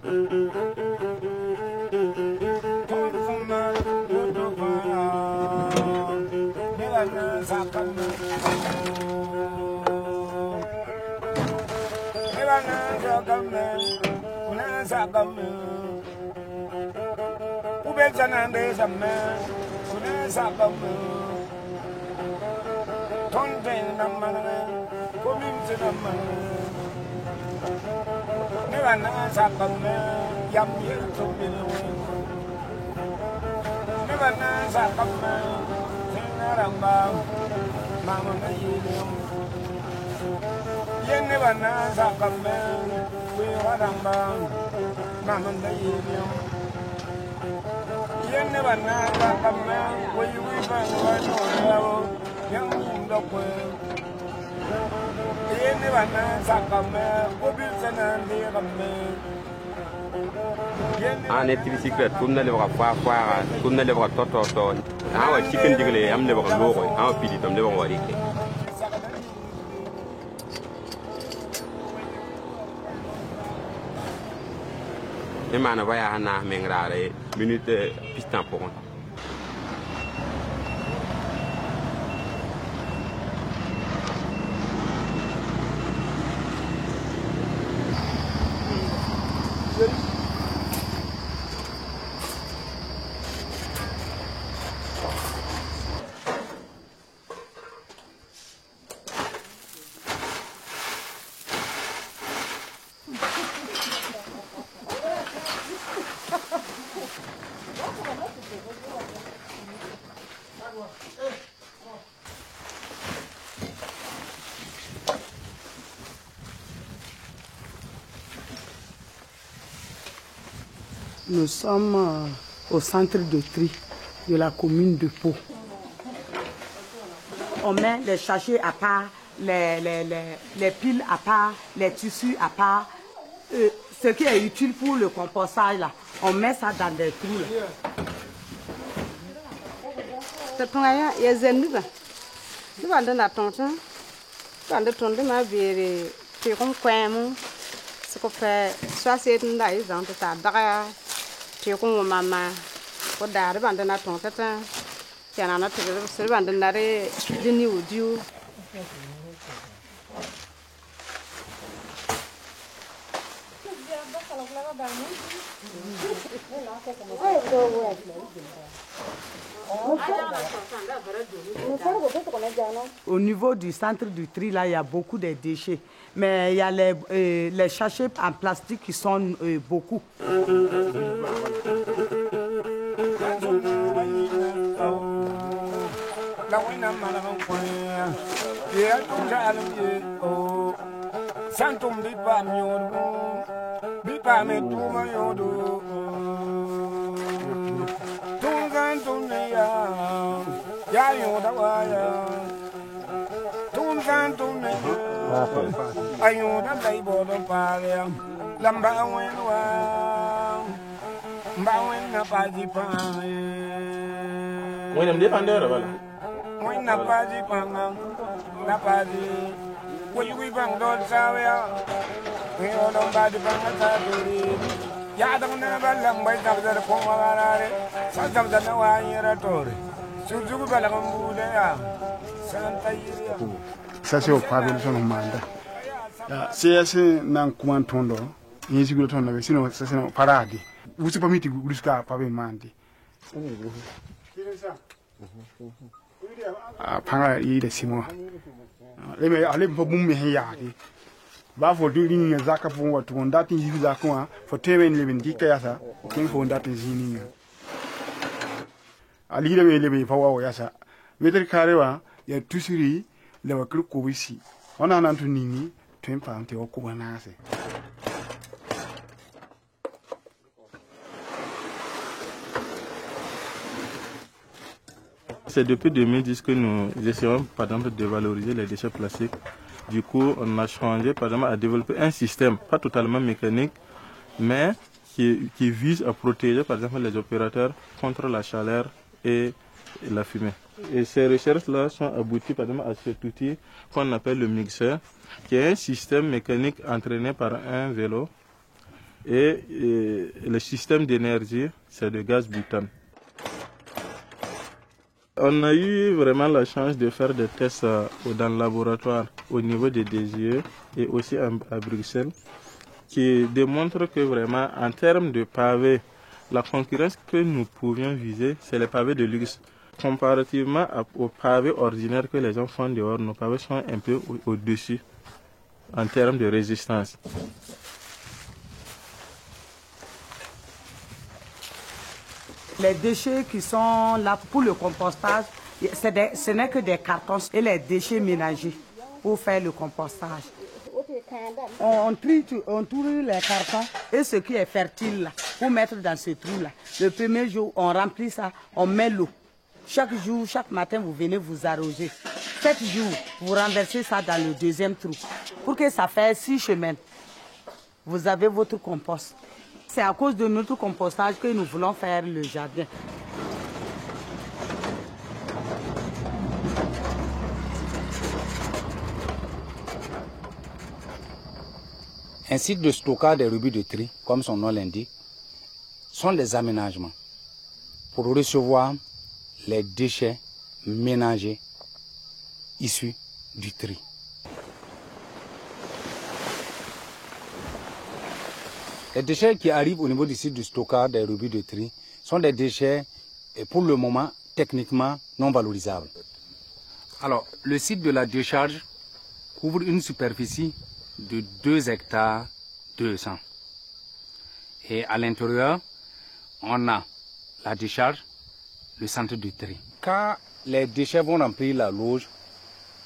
En bicyclette, tout le monde va voir, tout le monde va toto. Ah ouais, chicken digle, am le va lourd, ah puis dit am le va voir. Et maintenant, voyons na mengrare minute piston pour. Nous sommes au centre de tri de la commune de Pau. On met les sachets à part, les piles à part, les tissus à part. Ce qui est utile pour le compostage, là, on met ça dans des trous. Au niveau du centre du tri, là, il y a beaucoup de déchets. Mais il y a les sachets en plastique qui sont beaucoup. Ça c'est au pavé de son mandat. C'est un coin tondo, il y a un sinon ça c'est un paradis. Vous ne pouvez pas jusqu'à pavé mandi. Panga il est Simon. Les mais allez pour boum yadi. Ba for do ni zaka pour what on that is zaka for tewen living dikaya king for that is ni. Ali le lebe fawa yasa. Meter karewa ya tusiri le wakru ko wisi. Ona nantu nini tempa ante okuba nase. C'est depuis 2010 que nous essayons par exemple de valoriser les déchets plastiques. Du coup, on a changé par exemple à développer un système, pas totalement mécanique, mais qui vise à protéger par exemple les opérateurs contre la chaleur et la fumée. Et ces recherches-là sont abouties par exemple à cet outil qu'on appelle le mixeur, qui est un système mécanique entraîné par un vélo Et le système d'énergie, c'est de gaz butane. On a eu vraiment la chance de faire des tests dans le laboratoire au niveau des DGE et aussi à Bruxelles, qui démontrent que vraiment en termes de pavés, la concurrence que nous pouvions viser, c'est les pavés de luxe. Comparativement aux pavés ordinaires que les gens font dehors, nos pavés sont un peu au-dessus en termes de résistance. Les déchets qui sont là pour le compostage, ce n'est que des cartons et les déchets ménagers pour faire le compostage. On tourne les cartons et ce qui est fertile là, pour mettre dans ce trou-là. Le premier jour, on remplit ça, on met l'eau. Chaque jour, chaque matin, vous venez vous arroser. 7 jours, vous renversez ça dans le deuxième trou. Pour que ça fasse 6 semaines, vous avez votre compost. C'est à cause de notre compostage que nous voulons faire le jardin. Un site de stockage des rubis de tri, comme son nom l'indique, sont des aménagements pour recevoir les déchets ménagers issus du tri. Les déchets qui arrivent au niveau du site de stockage des rubis de tri sont des déchets, pour le moment, techniquement non valorisables. Alors, le site de la décharge couvre une superficie de 2 hectares 200. Et à l'intérieur, on a la décharge, le centre de tri. Quand les déchets vont remplir la loge,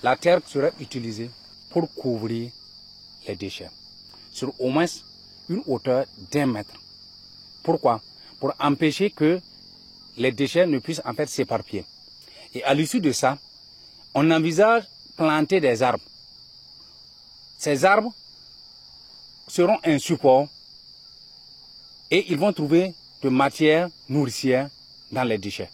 la terre sera utilisée pour couvrir les déchets sur au moins une hauteur d'1 mètre. Pourquoi? Pour empêcher que les déchets ne puissent en fait s'éparpiller. Et à l'issue de ça, on envisage planter des arbres. Ces arbres seront un support et ils vont trouver de matière nourricière dans les déchets.